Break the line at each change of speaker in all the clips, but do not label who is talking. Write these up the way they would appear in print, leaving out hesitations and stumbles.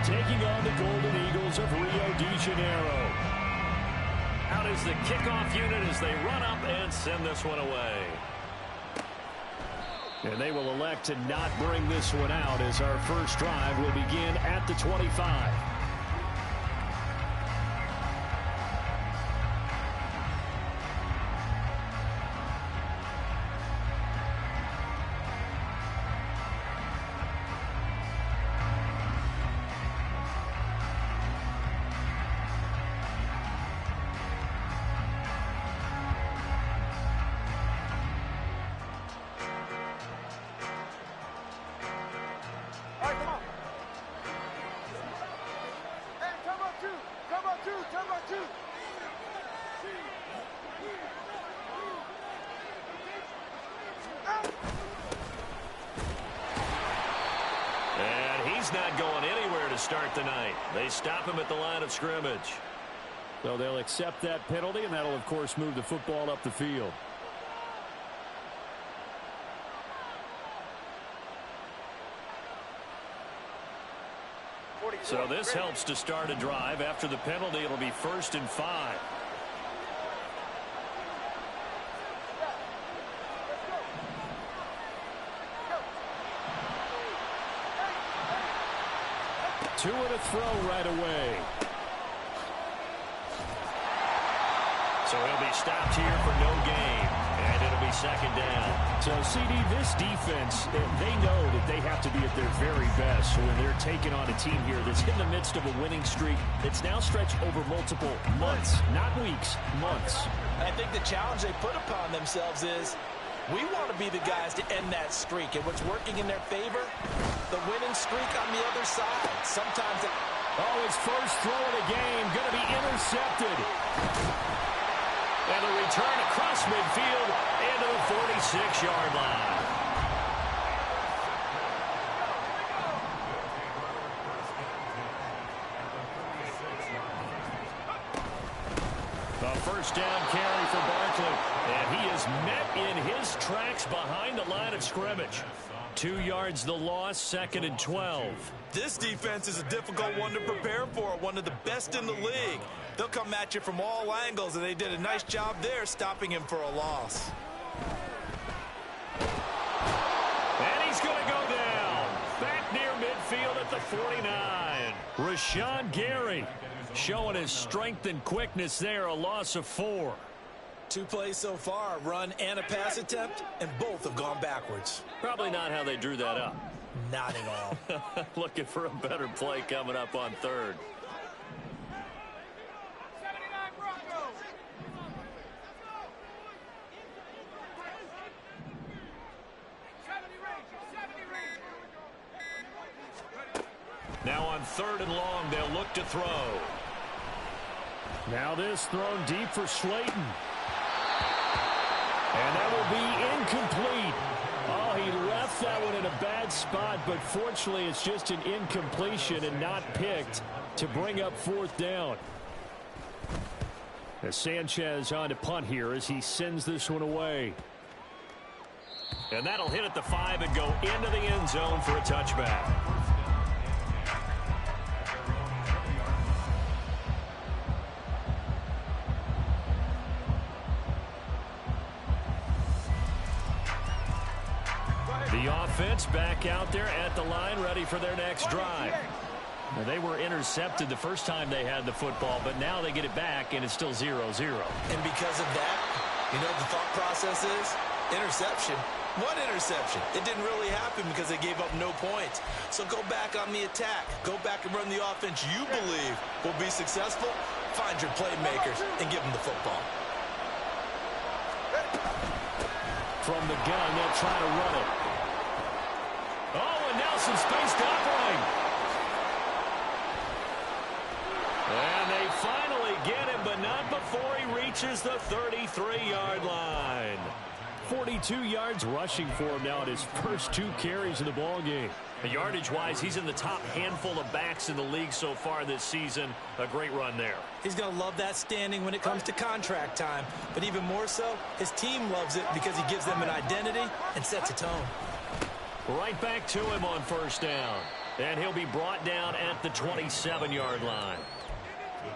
taking on the Golden Eagles of Rio de Janeiro.
Out is the kickoff unit as they run up and send this one away.
And they will elect to not bring this one out as our first drive will begin at the 25.
And he's not going anywhere to start the night. They stop him at the line of scrimmage.
So they'll accept that penalty, and that'll, of course, move the football up the field.
So this helps to start a drive. After the penalty, it'll be 1st and 5.
Two and a throw right away.
So he'll be stopped here for no gain. And it'll be 2nd down.
So, CD, this defense, they know that they have to be at their very best when they're taking on a team here that's in the midst of a winning streak. It's now stretched over multiple months, not weeks, months.
I think the challenge they put upon themselves is we want to be the guys to end that streak. And what's working in their favor? The winning streak on the other side. Sometimes it...
Oh, his first throw of the game going to be intercepted.
And a return across midfield into the 46-yard line. A first down carry for Barkley. And he is met in his tracks behind the line of scrimmage. 2 yards the loss, 2nd and 12.
This defense is a difficult one to prepare for, one of the best in the league. They'll come at you from all angles, and they did a nice job there stopping him for a loss.
And he's going to go down. Back near midfield at the 49. Rashawn Gary showing his strength and quickness there, a loss of 4.
2 plays so far, a run and a pass attempt, and both have gone backwards.
Probably not how they drew that up.
Not at all.
Looking for a better play coming up on 3rd. Now on 3rd and long, they'll look to throw.
Now this thrown deep for Slayton. And that will be incomplete. Oh, he left that one in a bad spot, but fortunately it's just an incompletion and not picked to bring up 4th down. As Sanchez on to punt here as he sends this one away.
And that'll hit at the 5 and go into the end zone for a touchback. The offense back out there at the line, ready for their next drive. Now, they were intercepted the first time they had the football, but now they get it back, and it's still 0-0.
And because of that, you know what the thought process is? Interception. What interception? It didn't really happen because they gave up no points. So go back on the attack. Go back and run the offense you believe will be successful. Find your playmakers and give them the football.
From the gun, they'll try to run it.
Oh, and Nelson spaced upright. And they finally get him, but not before he reaches the 33-yard line.
42 yards rushing for him now at his first 2 carries of the ball game.
Yardage-wise, he's in the top handful of backs in the league so far this season. A great run there.
He's going to love that standing when it comes to contract time. But even more so, his team loves it because he gives them an identity and sets a tone.
Right back to him on 1st down. And he'll be brought down at the the 27-yard line.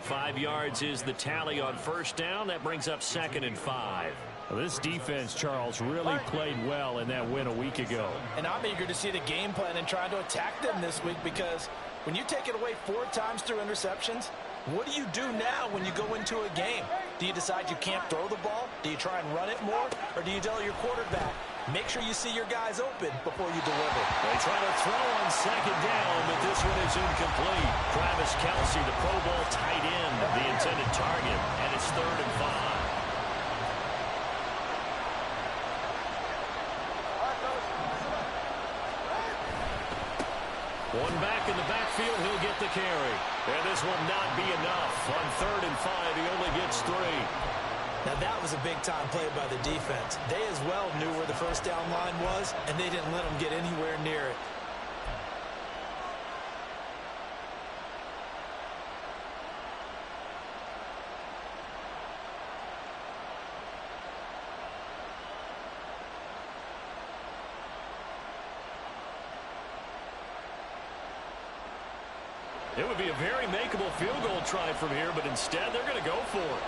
5 yards is the tally on first down. That brings up 2nd and 5.
Well, this defense, Charles, really played well in that win a week ago.
And I'm eager to see the game plan and try to attack them this week, because when you take it away 4 times through interceptions, what do you do now when you go into a game? Do you decide you can't throw the ball? Do you try and run it more? Or do you tell your quarterback, make sure you see your guys open before you deliver?
They try to throw on 2nd down, but this one is incomplete. Travis Kelce, the Pro Bowl tight end, the intended target, and it's 3rd and 5. One back in the backfield, he'll get the carry. And this will not be enough. On 3rd and 5, he only gets 3.
Now that was a big-time play by the defense. They as well knew where the first down line was, and they didn't let them get anywhere near it.
It would be a very makeable field goal try from here, but instead they're going to go for it.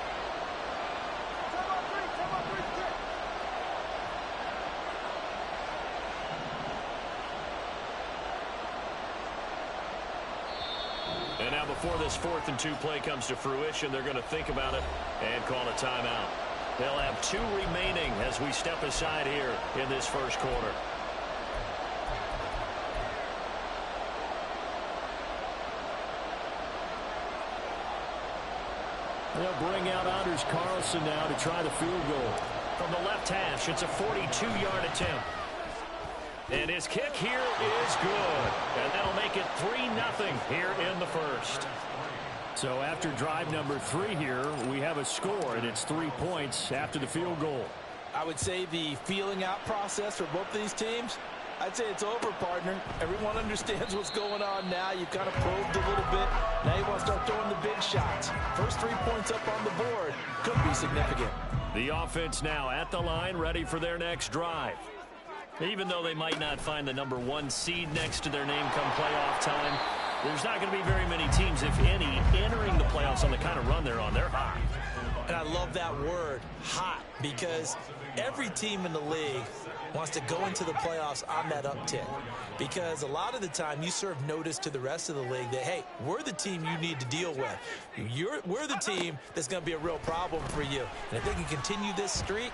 And now before this 4th and 2 play comes to fruition, they're going to think about it and call a timeout. They'll have 2 remaining as we step aside here in this first quarter.
They'll bring out Anders Carlson now to try the field goal.
From the left hash, it's a 42-yard attempt. And his kick here is good. And that'll make it 3-0 here in the first.
So after drive number 3 here, we have a score, and it's 3 points after the field goal.
I would say the feeling out process for both of these teams, I'd say it's over, partner. Everyone understands what's going on now. You've kind of probed a little bit. Now you want to start throwing the big shots. First 3 points up on the board could be significant.
The offense now at the line, ready for their next drive. Even though they might not find the number 1 seed next to their name come playoff time, there's not going to be very many teams, if any, entering the playoffs on the kind of run they're on. They're hot.
And I love that word, hot, because every team in the league wants to go into the playoffs on that uptick, because a lot of the time you serve notice to the rest of the league that, hey, we're the team you need to deal with. We're the team that's going to be a real problem for you. And if they can continue this streak,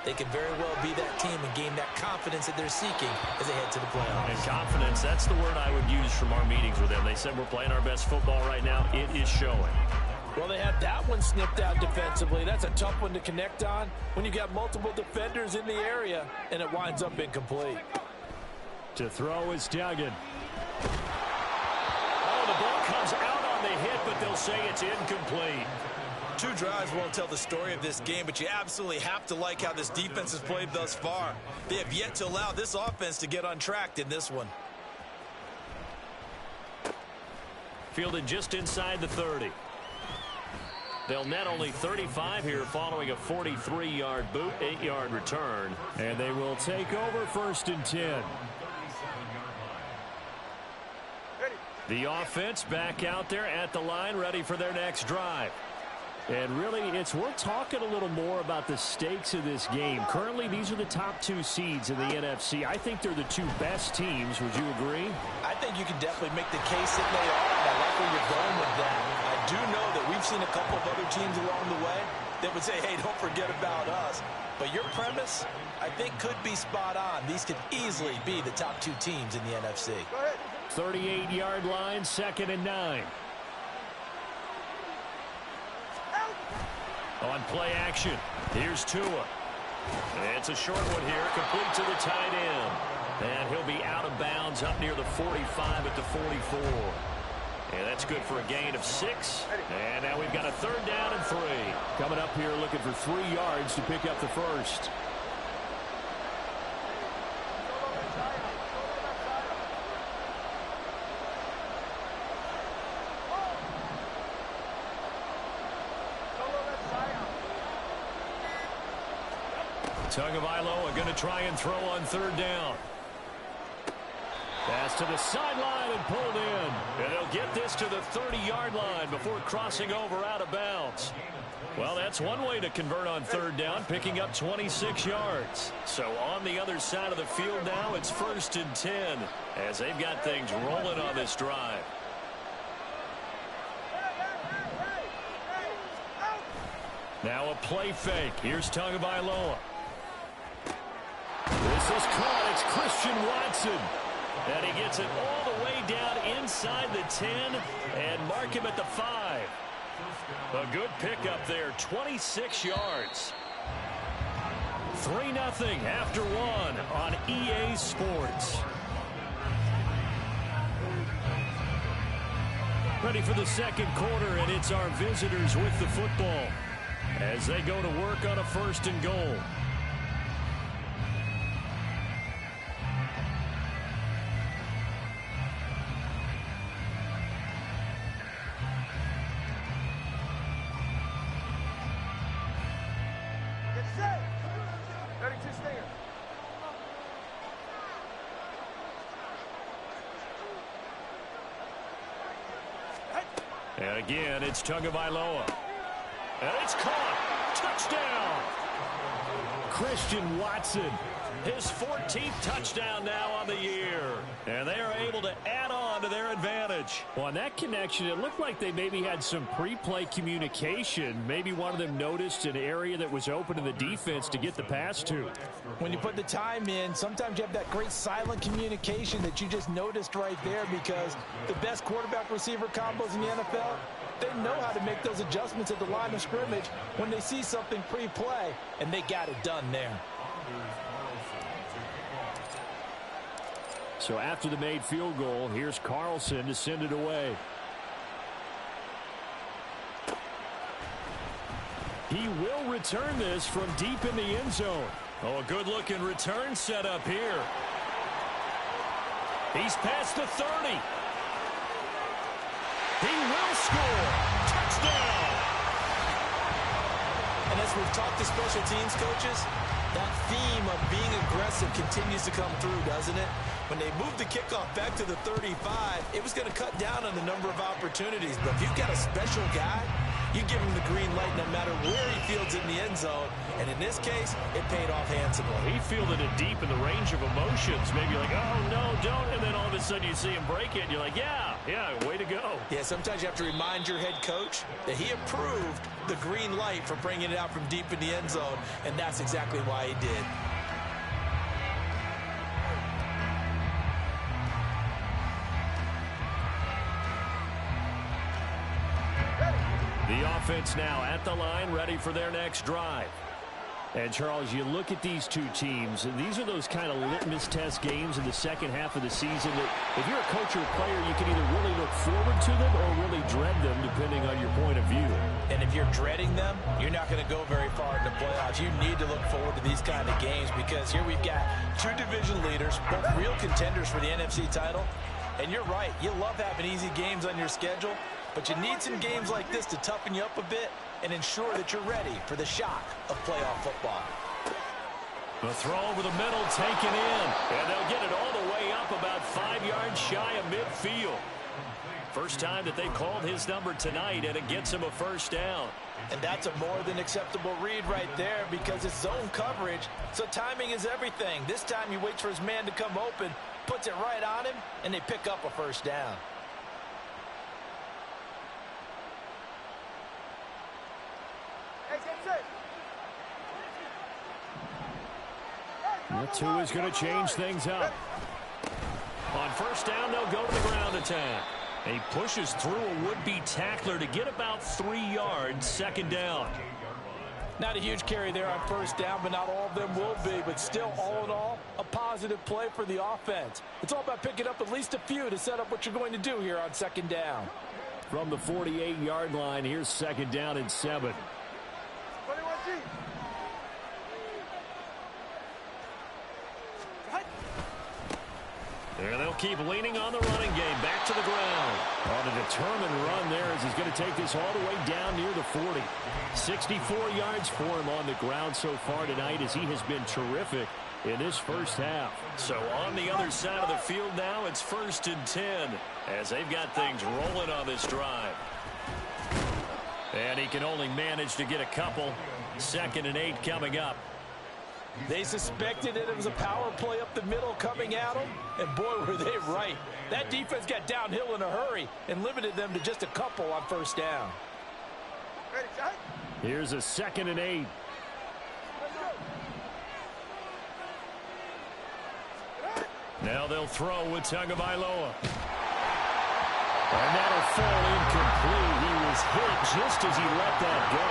they can very well be that team and gain that confidence that they're seeking as they head to the playoffs.
And confidence, that's the word I would use from our meetings with them. They said we're playing our best football right now. It is showing.
Well, they had that one snipped out defensively. That's a tough one to connect on when you got multiple defenders in the area, and it winds up incomplete.
To throw is Duggan.
Oh, the ball comes out on the hit, but they'll say it's incomplete.
2 drives won't tell the story of this game, but you absolutely have to like how this defense has played thus far. They have yet to allow this offense to get untracked in this one.
Fielded just inside the 30. They'll net only 35 here following a 43-yard boot, 8-yard return.
And they will take over 1st and 10.
The offense back out there at the line, ready for their next drive.
And really, it's worth talking a little more about the stakes of this game. Currently, these are the top 2 seeds in the NFC. I think they're the 2 best teams. Would you agree?
I think you can definitely make the case that they are, and I like where you're going with that. I do know that we've seen a couple of other teams along the way that would say, hey, don't forget about us. But your premise, I think, could be spot on. These could easily be the top 2 teams in the NFC.
38-yard line, 2nd and 9.
On play action, here's Tua. It's a short one here, complete to the tight end. And he'll be out of bounds up near the 45 at the 44. And that's good for a gain of 6. And now we've got a 3rd down and 3.
Coming up here looking for 3 yards to pick up the first.
Tagovailoa going to try and throw on 3rd down.
Pass to the sideline and pulled in.
And they'll get this this to the 30-yard line before crossing over out of bounds. Well, that's one way to convert on third down, picking up 26 yards. So on the other side of the field now, it's 1st and 10 as they've got things rolling on this drive. Now a play fake. Here's Tagovailoa. This is caught. It's Christian Watson. And he gets it all the way down inside the 10 and mark him at the 5. A good pickup there, 26 yards. 3-0 after 1 on EA Sports. Ready for the second quarter, and it's our visitors with the football as they go to work on a 1st and goal. And again, it's Tagovailoa. And it's caught. Touchdown. Christian Watson. His 14th touchdown now on the year. And they are able to add on to their advantage.
Well, on that connection, it looked like they maybe had some pre-play communication. Maybe one of them noticed an area that was open in the defense to get the pass to.
When you put the time in, sometimes you have that great silent communication that you just noticed right there, because the best quarterback-receiver combos in the NFL, they know how to make those adjustments at the line of scrimmage when they see something pre-play, and they got it done there.
So after the made field goal, here's Carlson to send it away. He will return this from deep in the end zone.
Oh, a good-looking return set up here. He's past the 30. He will score. Touchdown.
And as we've talked to special teams coaches, that theme of being aggressive continues to come through, doesn't it? When they moved the kickoff back to the 35, it was going to cut down on the number of opportunities. But if you've got a special guy, you give him the green light no matter where he fields in the end zone. And in this case, it paid off handsomely.
He fielded it deep in the range of emotions. Maybe like, oh, no, don't. And then all of a sudden you see him break it, and you're like, yeah, way to go.
Yeah, sometimes you have to remind your head coach that he approved the green light for bringing it out from deep in the end zone, and that's exactly why he did.
The offense now at the line, ready for their next drive.
And, Charles, you look at these two teams, and these are those kind of litmus test games in the second half of the season that if you're a coach or a player, you can either really look forward to them or really dread them, depending on your point of view.
And if you're dreading them, you're not going to go very far in the playoffs. You need to look forward to these kind of games, because here we've got two division leaders, both real contenders for the NFC title. And you're right, you love having easy games on your schedule, but you need some games like this to toughen you up a bit and ensure that you're ready for the shock of playoff football.
The throw over the middle taken in, and they'll get it all the way up about 5 yards shy of midfield. First time that they called his number tonight, and it gets him a first down.
And that's a more than acceptable read right there, because it's zone coverage, so timing is everything. This time he waits for his man to come open, puts it right on him, and they pick up a first down.
That's who is going to change things up.
On first down, they'll go to the ground attack. He pushes through a would-be tackler to get about 3 yards, second down.
Not a huge carry there on first down, but not all of them will be. But still, all in all, a positive play for the offense. It's all about picking up at least a few to set up what you're going to do here on second down.
From the 48-yard line, here's second down and 7.
And they'll keep leaning on the running game. Back to the ground.
On a determined run there as he's going to take this all the way down near the 40. 64 yards for him on the ground so far tonight as he has been terrific in this first half.
So on the other side of the field now, it's 1st and 10 as they've got things rolling on this drive. And he can only manage to get a couple. 2nd and 8 coming up.
They suspected it was a power play up the middle coming at them, and boy, were they right. That defense got downhill in a hurry and limited them to just a couple on 1st down.
Here's a 2nd and 8. Now they'll throw with Tagovailoa. And that'll fall incomplete. He was hit just as he let that go.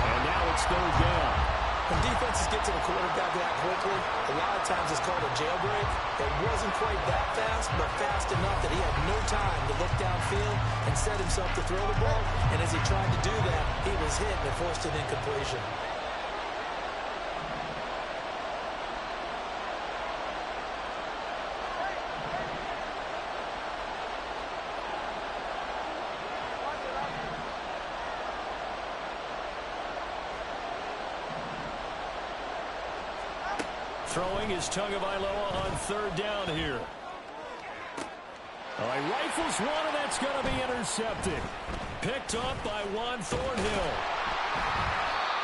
And now it's 3rd down.
When defenses get to the quarterback that quickly, a lot of times it's called a jailbreak. It wasn't quite that fast, but fast enough that he had no time to look downfield and set himself to throw the ball. And as he tried to do that, he was hit and forced an incompletion.
Throwing is Tagovailoa on 3rd down here. All right, rifles one, and that's going to be intercepted. Picked up by Juan Thornhill.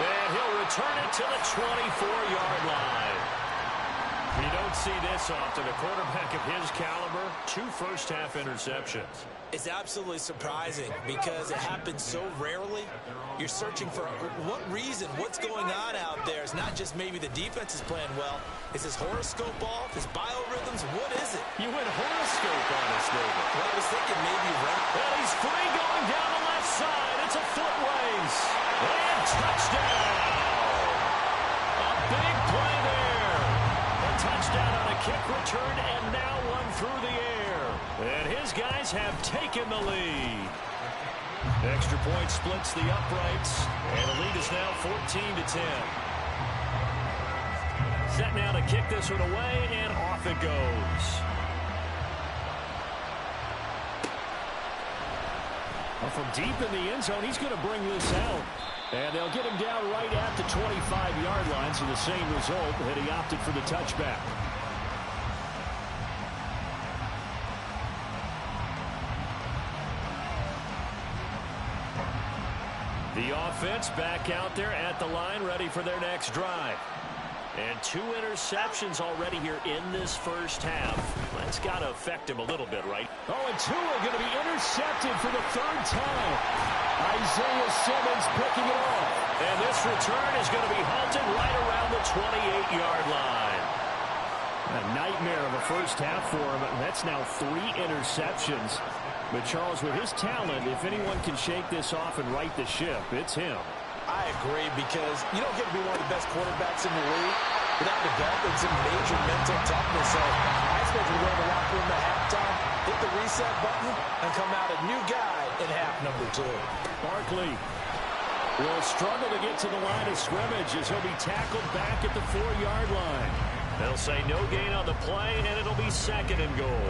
And he'll return it to the 24-yard line. You don't see this often. A quarterback of his caliber, 2 first-half interceptions.
It's absolutely surprising because it happens so rarely. You're searching for what reason, what's going on out there. It's not just maybe the defense is playing well. Is his horoscope off? His biorhythms? What is it?
You went horoscope on us, David.
Well, I was thinking maybe right.
And he's free going down the left side. It's a foot race. And touchdown. A big play there. A touchdown on a kick return and now one through the air. And his guys have taken the lead. Extra point splits the uprights. And the lead is now 14-10. Set now to kick this one away, and off it goes.
Well, from deep in the end zone, he's going to bring this out. And they'll get him down right at the 25-yard line, so the same result, and he opted for the touchback. The offense back out there at the line, ready for their next drive. And 2 interceptions already here in this first half. That's got to affect him a little bit, right? Oh, and Tua going to be intercepted for the 3rd time. Isaiah Simmons picking it off.
And this return is going to be halted right around the 28-yard line.
A nightmare of a first half for him. That's now 3 interceptions. But, Charles, with his talent, if anyone can shake this off and right the ship, it's him.
I agree, because you don't get to be one of the best quarterbacks in the league without developing some major mental toughness. So I expect you to go to the locker room at halftime, hit the reset button, and come out a new guy in half number 2.
Barkley will struggle to get to the line of scrimmage as he'll be tackled back at the 4-yard line.
They'll say no gain on the play, and it'll be 2nd and goal.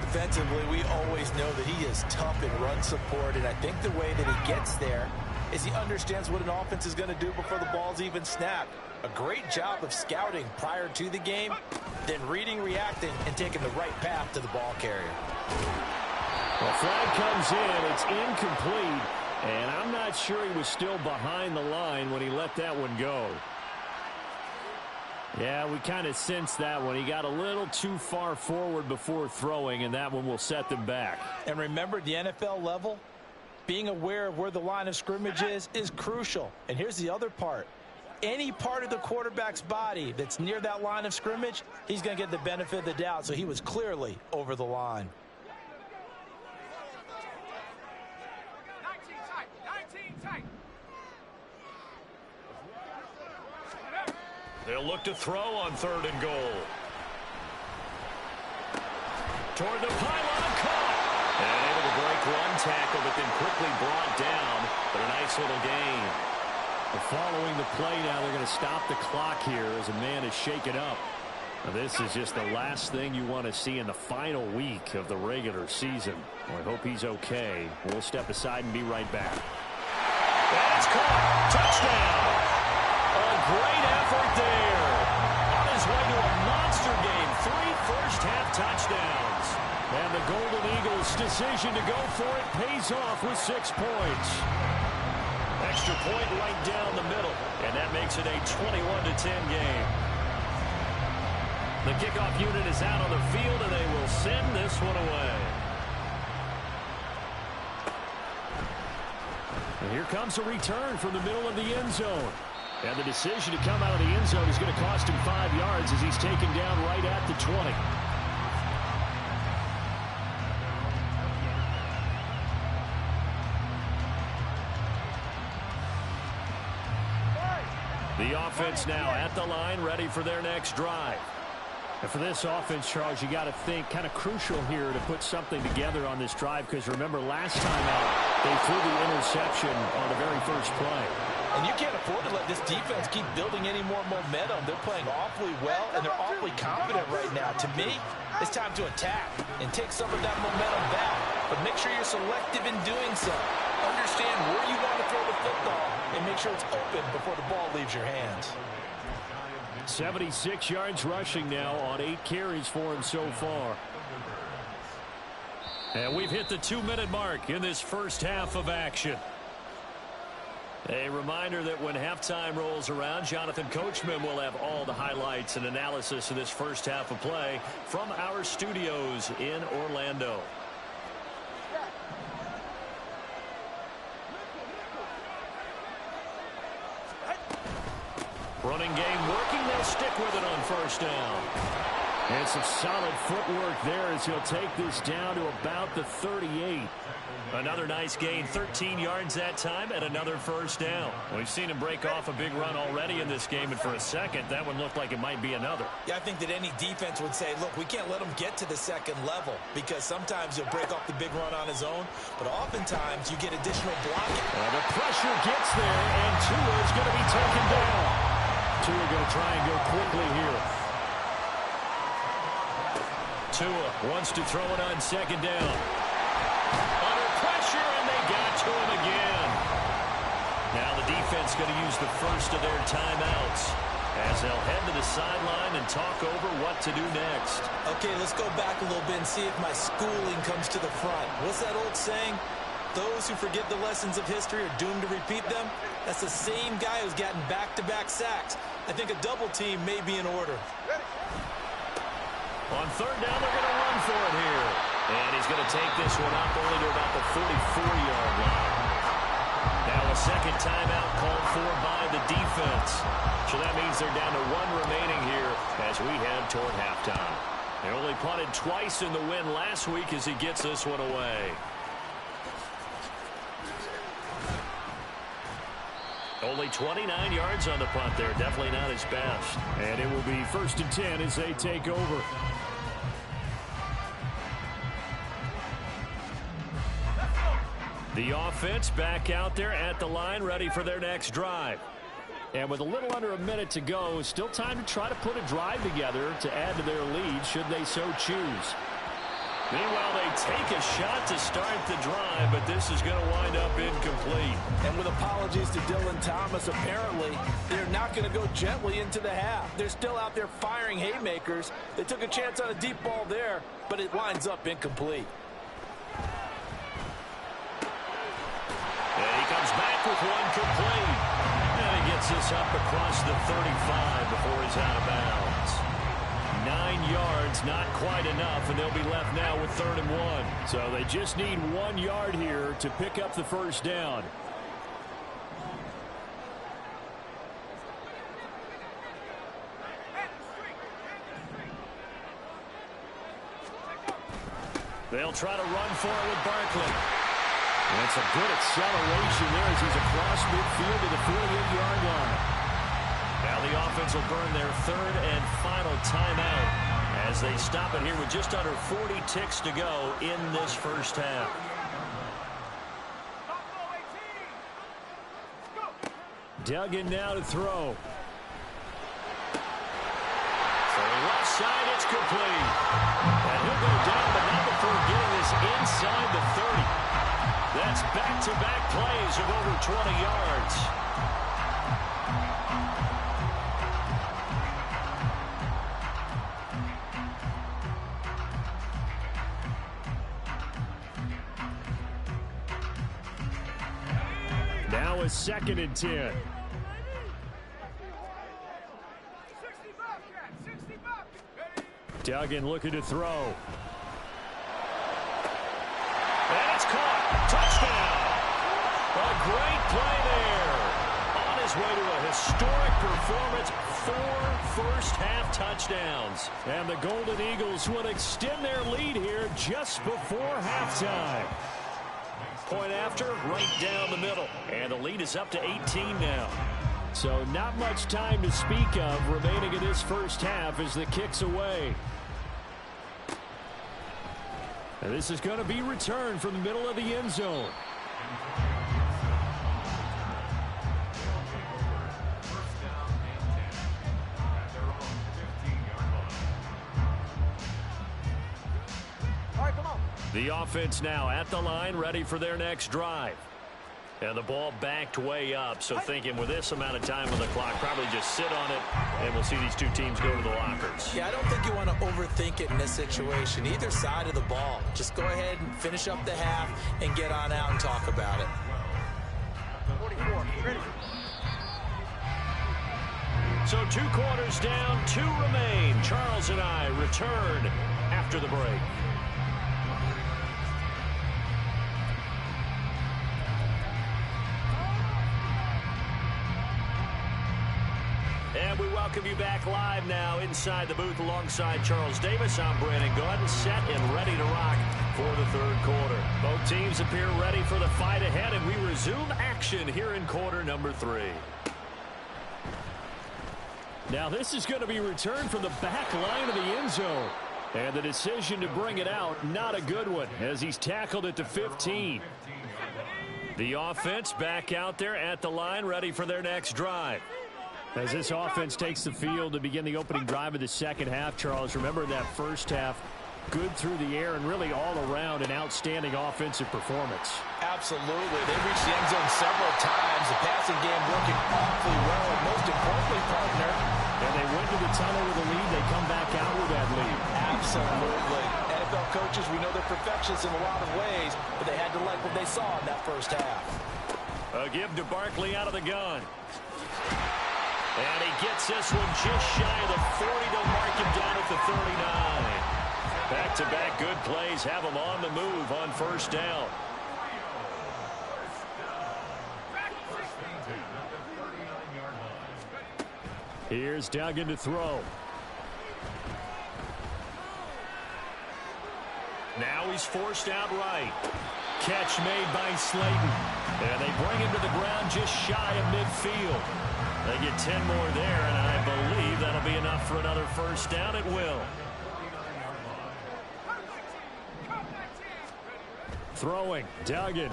Defensively, we always know that he is tough in run support, and I think the way that he gets there is he understands what an offense is going to do before the ball's even snapped. A great job of scouting prior to the game, then reading, reacting, and taking the right path to the ball carrier.
The flag comes in. It's incomplete, and I'm not sure he was still behind the line when he let that one go. Yeah, we kind of sensed that one. He got a little too far forward before throwing, and that one will set them back.
And remember, the NFL level, being aware of where the line of scrimmage is crucial. And here's the other part. Any part of the quarterback's body that's near that line of scrimmage, he's going to get the benefit of the doubt. So he was clearly over the line.
19 tight.
They'll look to throw on 3rd and goal. Toward the pylon, caught. And able to break one tackle, but then quickly brought down. But a nice little gain.
Following the play now, they're going to stop the clock here as a man is shaken up. Now, this is just the last thing you want to see in the final week of the regular season. Well, I hope he's okay. We'll step aside and be right back.
That's caught. Touchdown. A great effort there. touchdowns.
And the Golden Eagles' decision to go for it pays off with 6 points.
Extra point right down the middle, and that makes it a 21-10 game. The kickoff unit is out on the field, and they will send this one away.
And here comes a return from the middle of the end zone. And the decision to come out of the end zone is going to cost him 5 yards as he's taken down right at the 20. The offense now at the line, ready for their next drive. And for this offense, Charles, you got to think kind of crucial here to put something together on this drive, because remember last time out they threw the interception on the very first play.
And you can't afford to let this defense keep building any more momentum. They're playing awfully well, and they're awfully confident right now. To me, it's time to attack and take some of that momentum back. But make sure you're selective in doing so. Understand where you want to throw the football and make sure it's open before the ball leaves your hands.
76 yards rushing now on 8 carries for him so far.
And we've hit the 2-minute mark in this first half of action. A reminder that when halftime rolls around, Jonathan Coachman will have all the highlights and analysis of this first half of play from our studios in Orlando. Running game working. They'll stick with it on first down.
And some solid footwork there as he'll take this down to about the 38.
Another nice gain, 13 yards that time, and another first down. We've seen him break off a big run already in this game, and for a second, that one looked like it might be another.
Yeah, I think that any defense would say, look, we can't let him get to the second level, because sometimes he'll break off the big run on his own, but oftentimes you get additional blocking.
Well, the pressure gets there, and Tua is going to be taken down. Tua going to try and go quickly here.
Tua wants to throw it on second down. Under pressure, and they got to him again. Now the defense going to use the first of their timeouts as they'll head to the sideline and talk over what to do next.
Okay, let's go back a little bit and see if my schooling comes to the front. What's that old saying? Those who forget the lessons of history are doomed to repeat them. That's the same guy who's gotten back-to-back sacks. I think a double team may be in order.
On third down, they're going to run for it here. And he's going to take this one up only to about the 44-yard line. Now a second timeout called for by the defense. So that means they're down to 1 remaining here as we head toward halftime. They only punted twice in the win last week as he gets this one away. Only 29 yards on the punt there. Definitely not his best.
And it will be 1st and 10 as they take over. The offense back out there at the line, ready for their next drive. And with a little under a minute to go, still time to try to put a drive together to add to their lead should they so choose.
Meanwhile, they take a shot to start the drive, but this is going to wind up incomplete.
And with apologies to Dylan Thomas, apparently they're not going to go gently into the half. They're still out there firing haymakers. They took a chance on a deep ball there, but it winds up incomplete.
And he comes back with one complete. And he gets this up across the 35 before he's out of bounds. 9 yards, not quite enough, and they'll be left now with 3rd and 1.
So they just need 1 yard here to pick up the first down.
They'll try to run for it with Barkley.
And some good acceleration there as he's across midfield to the 48-yard line.
Now the offense will burn their 3rd and final timeout as they stop it here with just under 40 ticks to go in this first half.
Duggan now to throw.
Left side, it's complete. And he'll go down, but not before getting this inside the 30. That's back-to-back plays of over 20 yards.
Now a 2nd and 10. Duggan looking to throw.
And it's caught. Touchdown. A great play there. On his way to a historic performance, 4 first-half touchdowns.
And the Golden Eagles will extend their lead here just before halftime.
Point after, right down the middle. And the lead is up to 18 now.
So not much time to speak of remaining in this first half as the kick's away. And this is going to be returned from the middle of the end zone. The offense now at the line, ready for their next drive.
And the ball backed way up, so thinking with this amount of time on the clock, probably just sit on it, and we'll see these two teams go to the lockers.
Yeah, I don't think you want to overthink it in this situation. Either side of the ball. Just go ahead and finish up the half and get on out and talk about it.
44, ready.
So 2 quarters down, 2 remain. Charles and I return after the break. And we welcome you back live now inside the booth alongside Charles Davis. I'm Brandon Gaudin, set and ready to rock for the 3rd quarter. Both teams appear ready for the fight ahead, and we resume action here in quarter number 3.
Now this is going to be returned from the back line of the end zone. And the decision to bring it out, not a good one, as he's tackled at the 15.
The offense back out there at the line, ready for their next drive.
As this offense takes the field to begin the opening drive of the second half, Charles, remember that first half, good through the air and really all around an outstanding offensive performance.
Absolutely. They reached the end zone several times. The passing game working awfully well. And most importantly, partner,
and they went to the tunnel with a lead. They come back out with that lead.
Absolutely. NFL coaches, we know they're perfectionists in a lot of ways, but they had to like what they saw in that first half.
A give to Barkley out of the gun. And he gets this one just shy of the 40. They'll mark him down at the 39. Back-to-back good plays have him on the move on first down.
Here's Duggan to throw.
Now he's forced out right. Catch made by Slayton. And they bring him to the ground just shy of midfield. They get 10 more there, and I believe that'll be enough for another first down. It will.
Throwing, Duggan.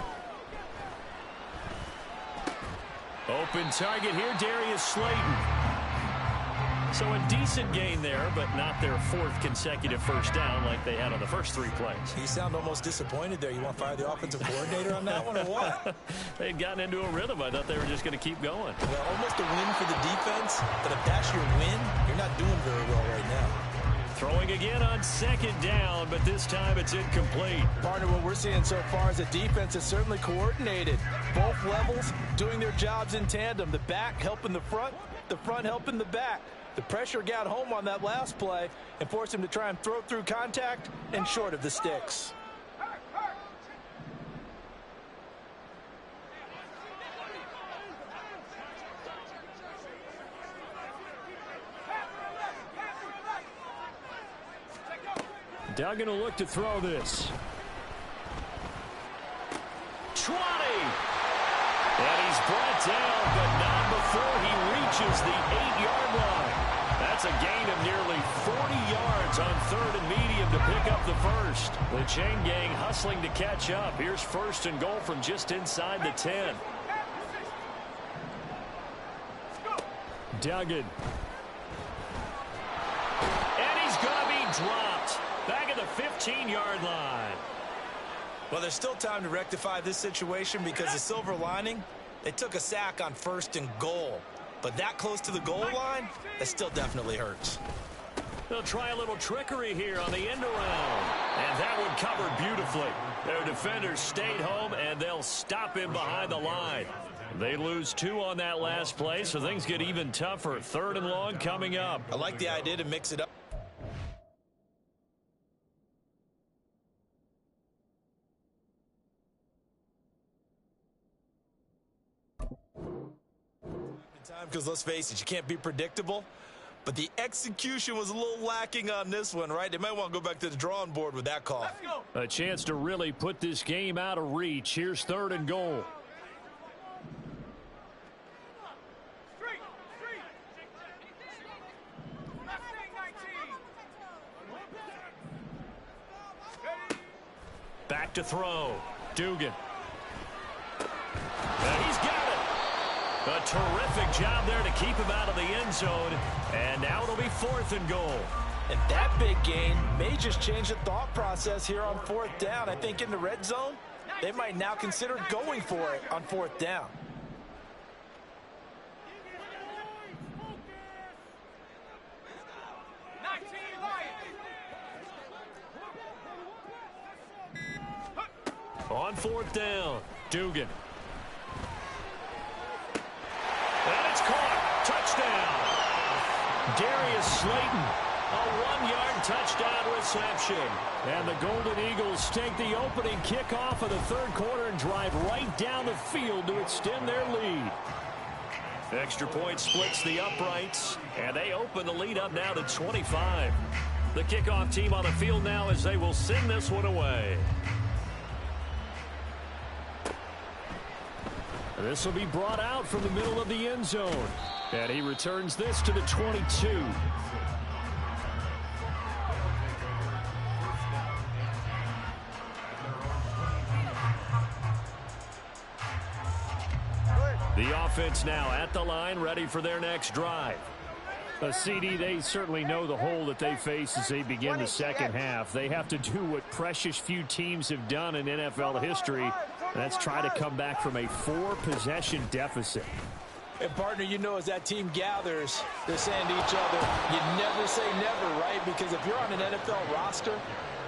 Open target here, Darius Slayton. So a decent gain there, but not their 4th consecutive first down like they had on the first 3 plays.
You sound almost disappointed there. You want to fire the offensive coordinator on that one or what?
They'd gotten into a rhythm. I thought they were just going to keep going.
Well, almost a win for the defense, but if that's your win, you're not doing very well right now.
Throwing again on 2nd down, but this time it's incomplete.
Partner, what we're seeing so far is the defense is certainly coordinated. Both levels doing their jobs in tandem. The back helping the front helping the back. The pressure got home on that last play and forced him to try and throw through contact and short of the sticks.
Duggan will look to throw this.
20. And he's brought down, but not before he reaches the 8-yard line. That's a gain of nearly 40 yards on 3rd and medium to pick up the first. The chain gang hustling to catch up. Here's 1st and goal from just inside the 10.
Duggan.
And he's going to be dropped. Back at the 15-yard line.
Well, there's still time to rectify this situation because the silver lining, they took a sack on 1st and goal. But that close to the goal line, that still definitely hurts.
They'll try a little trickery here on the end around. And that one covered beautifully. Their defenders stayed home, and they'll stop him behind the line. They lose 2 on that last play, so things get even tougher. 3rd and long coming up.
I like the idea to mix it up. Because let's face it, you can't be predictable. But the execution was a little lacking on this one, right? They might want to go back to the drawing board with that call.
A chance to really put this game out of reach. Here's 3rd and goal. Back to throw. Dugan. And he's got it. A terrific job there to keep him out of the end zone. And now it'll be 4th and goal.
And that big gain may just change the thought process here on 4th down. I think in the red zone, they might now consider going for it on 4th down.
On 4th down, Dugan.
And it's caught. Touchdown.
Darius Slayton, a 1-yard touchdown reception. And the Golden Eagles take the opening kickoff of the 3rd quarter and drive right down the field to extend their lead. Extra point splits the uprights, and they open the lead up now to 25. The kickoff team on the field now as they will send this one away. This will be brought out from the middle of the end zone. And he returns this to the 22. The offense now at the line, ready for their next drive. CD, they certainly know the hole that they face as they begin the second half. They have to do what precious few teams have done in NFL history. That's try to come back from a 4-possession deficit.
And, partner, you know, as that team gathers, they're saying to each other, you never say never, right? Because if you're on an NFL roster,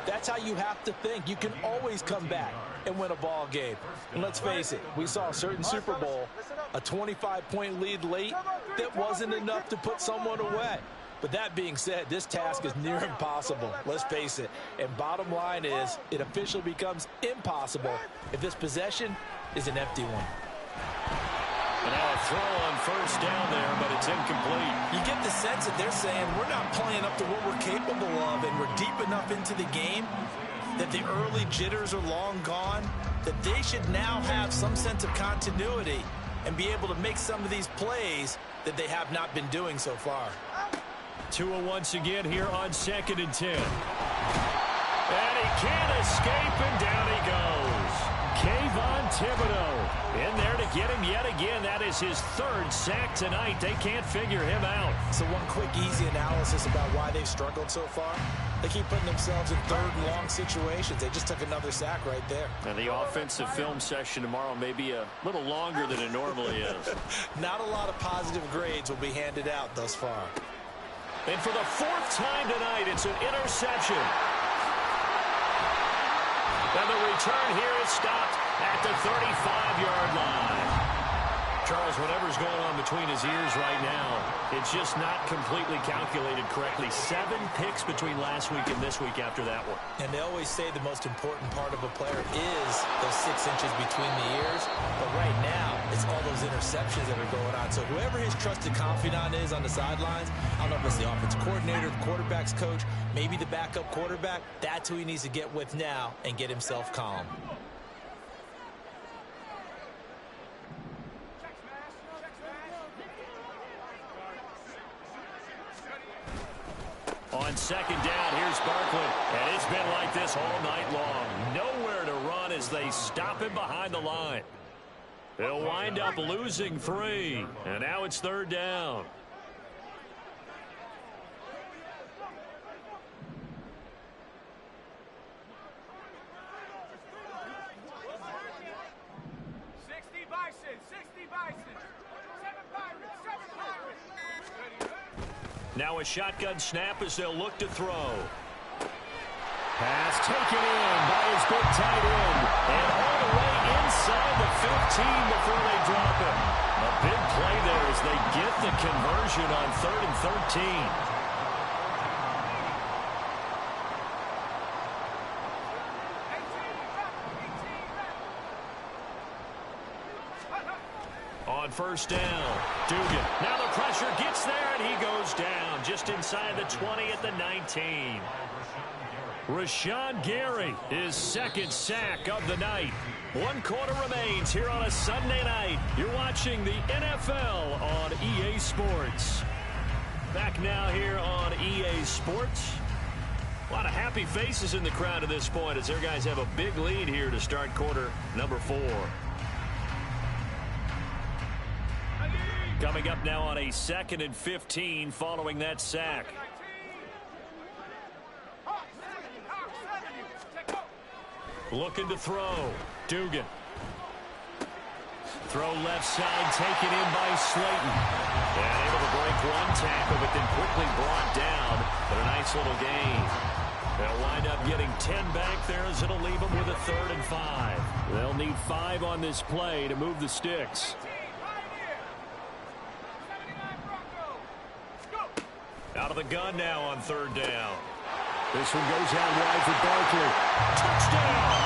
that's how you have to think. You can always come back and win a ball game. And let's face it, we saw a certain Super Bowl, a 25-point lead late that wasn't enough to put someone away. But that being said, this task is near impossible. Let's face it. And bottom line is, it officially becomes impossible if this possession is an empty one.
And now a throw on 1st down there, but it's incomplete.
You get the sense that they're saying we're not playing up to what we're capable of, and we're deep enough into the game that the early jitters are long gone, that they should now have some sense of continuity and be able to make some of these plays that they have not been doing so far.
Tua once again here on 2nd and 10. And he can't escape, and down he goes. Kayvon Thibodeaux in there to get him yet again. That is his 3rd sack tonight. They can't figure him out.
So one quick, easy analysis about why they've struggled so far. They keep putting themselves in 3rd and long situations. They just took another sack right there.
And the offensive film session tomorrow may be a little longer than it normally is.
Not a lot of positive grades will be handed out thus far.
And for the 4th time tonight, it's an interception. And the return here is stopped at the 35-yard line. Charles, whatever's going on between his ears right now, it's just not completely calculated correctly. 7 picks between last week and this week after that one.
And they always say the most important part of a player is those 6 inches between the ears. But right now, it's all those interceptions that are going on. So whoever his trusted confidant is on the sidelines, I don't know if it's the offensive coordinator, the quarterback's coach, maybe the backup quarterback, that's who he needs to get with now and get himself calm.
On 2nd down, here's Barkley. And it's been like this all night long. Nowhere to run as they stop him behind the line. They'll wind up losing 3. And now it's 3rd down.
Now a shotgun snap as they'll look to throw.
Pass taken in by his big tight end.
And all the way inside the 15 before they drop it. A big play there as they get the conversion on 3rd and 13. On first down, Dugan. Now the pressure gets there, and he goes down just inside the 20 at the 19. Rashawn Gary, his second sack of the night. 1 quarter remains here on a Sunday night. You're watching the NFL on EA Sports. Back now here on EA Sports. A lot of happy faces in the crowd at this point as their guys have a big lead here to start quarter number 4. Coming up now on a 2nd and 15 following that sack. Looking to throw. Dugan. Throw left side, taken in by Slayton. And able to break 1 tackle, but then quickly brought down. But a nice little gain. They'll wind up getting 10 back there as it'll leave them with a 3rd and 5.
They'll need 5 on this play to move the sticks.
Out of the gun now on 3rd down.
This one goes out wide for Barkley.
Touchdown!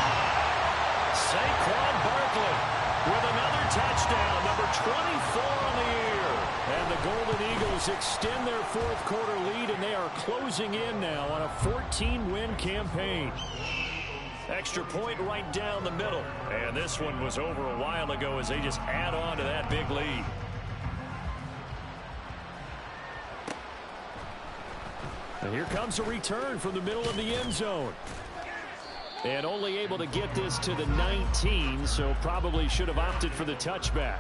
Saquon Barkley with another touchdown, number 24 on the year.
And the Golden Eagles extend their 4th quarter lead, and they are closing in now on a 14-win campaign.
Extra point right down the middle. And this one was over a while ago as they just add on to that big lead.
And here comes a return from the middle of the end zone. And only able to get this to the 19, so probably should have opted for the touchback.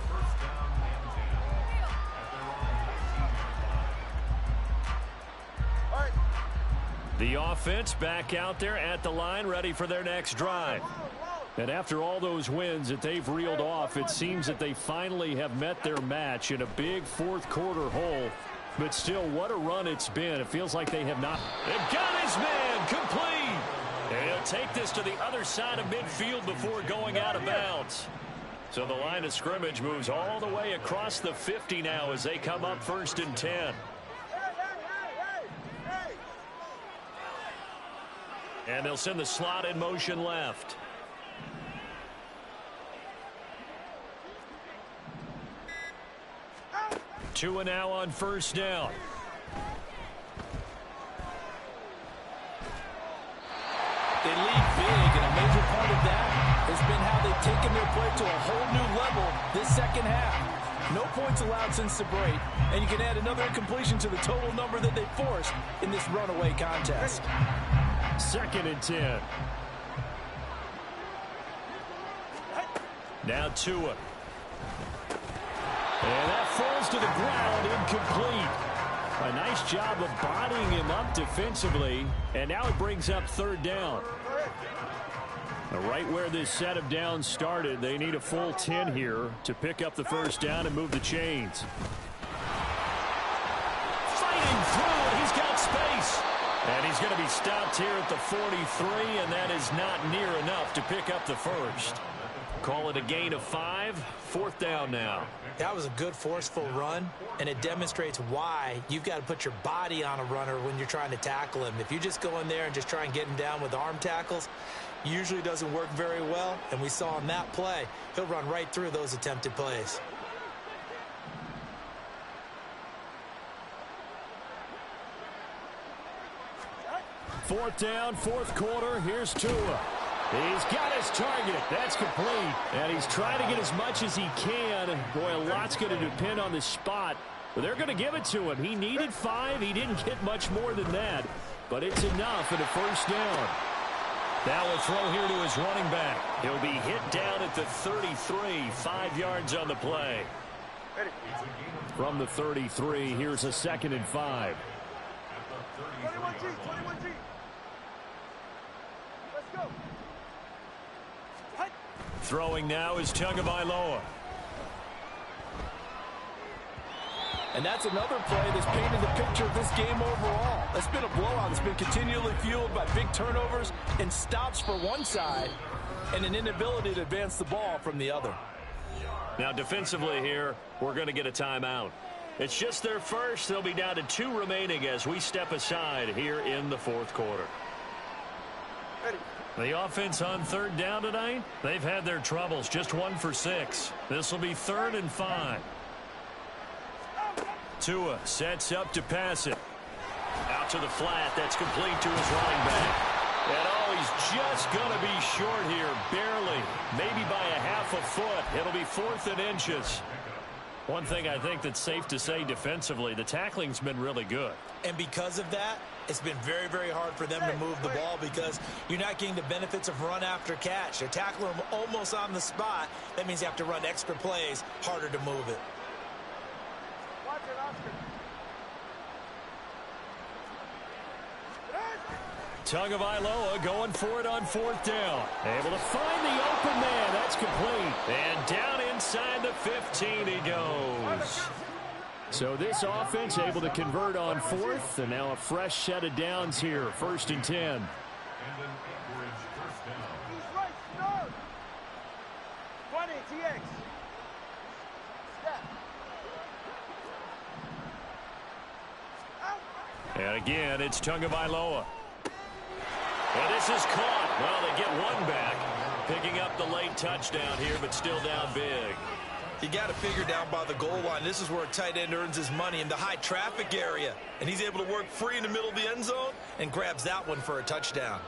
The offense back out there at the line, ready for their next drive. And after all those wins that they've reeled off, it seems that they finally have met their match in a big 4th quarter hole. But still, what a run it's been. It feels like they have not.
They've got his man complete. And he'll take this to the other side of midfield before going out of bounds. So the line of scrimmage moves all the way across the 50 now as they come up 1st and 10. And they'll send the slot in motion left. Tua now on 1st down.
They lead big, and a major part of that has been how they've taken their play to a whole new level this 2nd half. No points allowed since the break, and you can add another incompletion to the total number that they forced in this runaway contest.
2nd and 10.
Now Tua.
And that falls to the ground, incomplete. A nice job of bodying him up defensively, and now it brings up 3rd down. Right where this set of downs started, they need a full 10 here to pick up the 1st down and move the chains.
Fighting through, and he's got space. And he's going to be stopped here at the 43, and that is not near enough to pick up the 1st. Call it a gain of 5. 4th down now.
That was a good forceful run, and it demonstrates why you've got to put your body on a runner when you're trying to tackle him. If you just go in there and just try and get him down with arm tackles, usually doesn't work very well, and we saw on that play, he'll run right through those attempted plays.
Fourth down, 4th quarter. Here's Tua. He's got his target. That's complete. And he's trying to get as much as he can. Boy, a lot's going to depend on the spot. But they're going to give it to him. He needed 5. He didn't get much more than that. But it's enough at a 1st down.
Now a throw here to his running back. He'll be hit down at the 33. 5 yards on the play.
From the 33, here's a 2nd and 5.
21G, 21G. Let's go.
Throwing now is Tagovailoa.
And that's another play that's painted the picture of this game overall. It's been a blowout. It's been continually fueled by big turnovers and stops for one side and an inability to advance the ball from the other.
Now defensively here, we're going to get a timeout. It's just their first. They'll be down to 2 remaining as we step aside here in the fourth quarter. The offense on third down tonight, they've had their troubles. Just 1 for 6. This will be 3rd and 5. Tua sets up to pass it. Out to the flat. That's complete to his running back. And he's just going to be short here, barely. Maybe by a half a foot. It'll be 4th and inches. One thing I think that's safe to say defensively, the tackling's been really good.
And because of that, it's been very, very hard for them to move the ball because you're not getting the benefits of run after catch. They're tackling them almost on the spot. That means you have to run extra plays, harder to move it.
Tagovailoa going for it on 4th down. Able to find the open man. That's complete. And down inside the 15 he goes.
So this offense able to convert on 4th, and now a fresh set of downs here. 1st and 10.
And again, it's Tagovailoa. And this is caught. Well, they get one back. Picking up the late touchdown here, but still down big.
You got to figure down by the goal line. This is where a tight end earns his money, in the high traffic area. And he's able to work free in the middle of the end zone and grabs that one for a touchdown.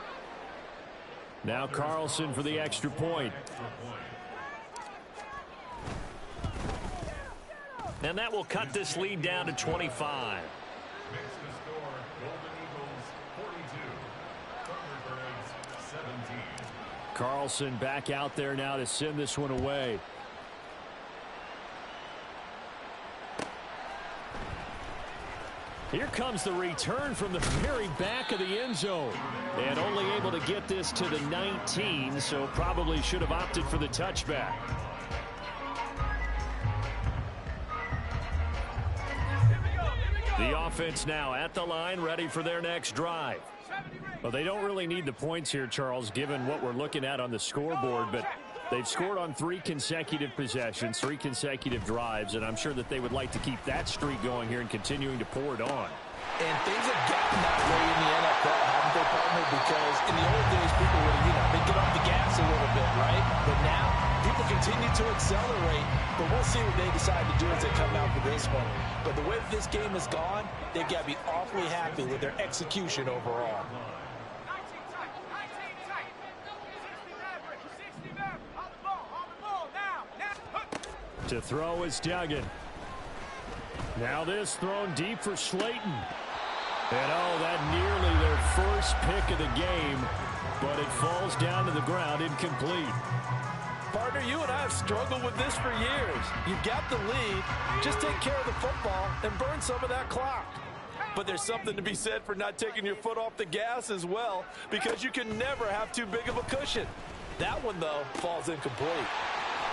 Now Carlson for the extra point.
And that will cut this lead down to 25.
Carlson back out there now to send this one away. Here comes the return from the very back of the end zone. And only able to get this to the 19, so probably should have opted for the touchback. The offense now at the line, ready for their next drive. Well, they don't really need the points here, Charles, given what we're looking at on the scoreboard, but they've scored on 3 consecutive possessions, 3 consecutive drives, and I'm sure that they would like to keep that streak going here and continuing to pour it on.
And things have gotten that way in the NFL, haven't they, partner? Because in the old days, people would, they'd get off the gas a little bit, right? But now, people continue to accelerate, but we'll see what they decide to do as they come out for this one. But the way this game has gone, they've got to be awfully happy with their execution overall.
To throw is Duggan. Now this thrown deep for Slayton. And that nearly their first pick of the game, but it falls down to the ground incomplete.
Partner, you and I have struggled with this for years. You've got the lead. Just take care of the football and burn some of that clock. But there's something to be said for not taking your foot off the gas as well, because you can never have too big of a cushion. That one, though, falls incomplete.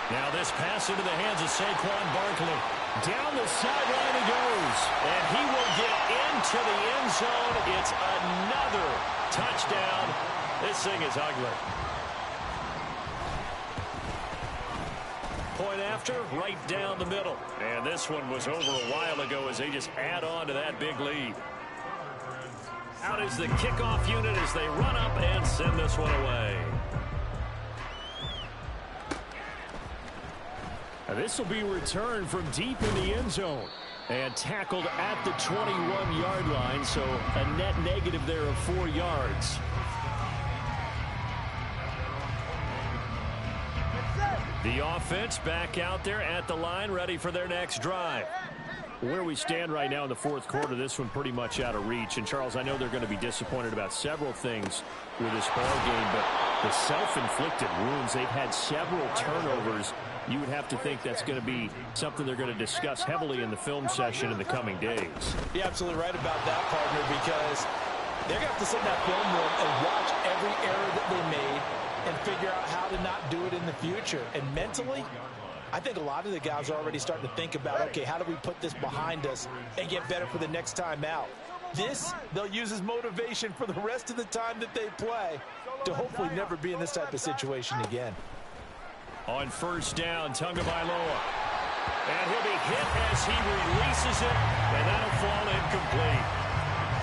Now this pass into the hands of Saquon Barkley. Down the sideline he goes. And he will get into the end zone. It's another touchdown. This thing is ugly. Point after, right down the middle. And this one was over a while ago as they just add on to that big lead. Out is the kickoff unit as they run up and send this one away.
This will be returned from deep in the end zone and tackled at the 21-yard line, so a net negative there of 4 yards. The offense back out there at the line, ready for their next drive. Where we stand right now in the fourth quarter, this one pretty much out of reach. And, Charles, I know they're going to be disappointed about several things with this ball game, but the self-inflicted wounds, they've had several turnovers. You would have to think that's going to be something they're going to discuss heavily in the film session in the coming days.
You're absolutely right about that, partner, because they're going to have to sit in that film room and watch every error that they made and figure out how to not do it in the future. And mentally, I think a lot of the guys are already starting to think about, okay, how do we put this behind us and get better for the next time out? This, they'll use as motivation for the rest of the time that they play to hopefully never be in this type of situation again.
On first down, Tagovailoa. And he'll be hit as he releases it, and that'll fall incomplete.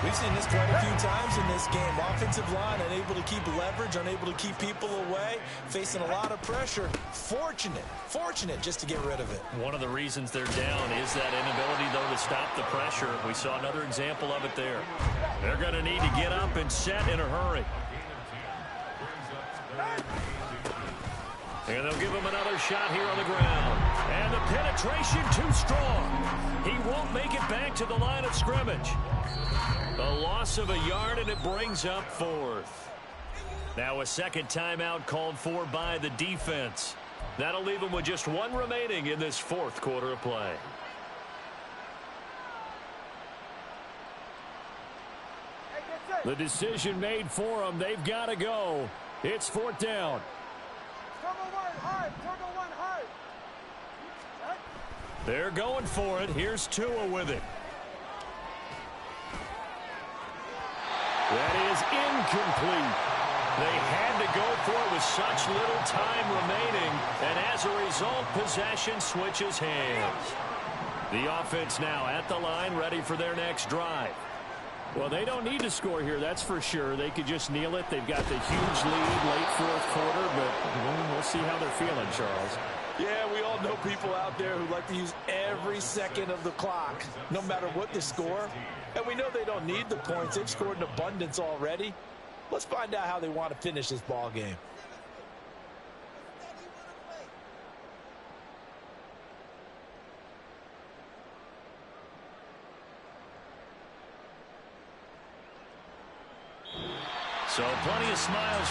We've seen this quite a few times in this game. Offensive line unable to keep leverage, unable to keep people away, facing a lot of pressure. Fortunate just to get rid of it.
One of the reasons they're down is that inability, though, to stop the pressure. We saw another example of it there. They're going to need to get up and set in a hurry. And they'll give him another shot here on the ground. And the penetration too strong. He won't make it back to the line of scrimmage. A loss of a yard, and it brings up fourth. Now a second timeout called for by the defense. That'll leave them with just one remaining in this fourth quarter of play.
The decision made for them. They've got to go. It's fourth down. They're going for it. Here's Tua with it. That is incomplete. They had to go for it with such little time remaining, and as a result, possession switches hands. The offense now at the line, ready for their next drive. Well, they don't need to score here, that's for sure. They could just kneel it. They've got the huge lead late fourth quarter, but we'll see how they're feeling, Charles.
Yeah, we all know people out there who like to use every second of the clock, no matter what the score. And we know they don't need the points. They've scored in abundance already. Let's find out how they want to finish this ball game.
So plenty of smiles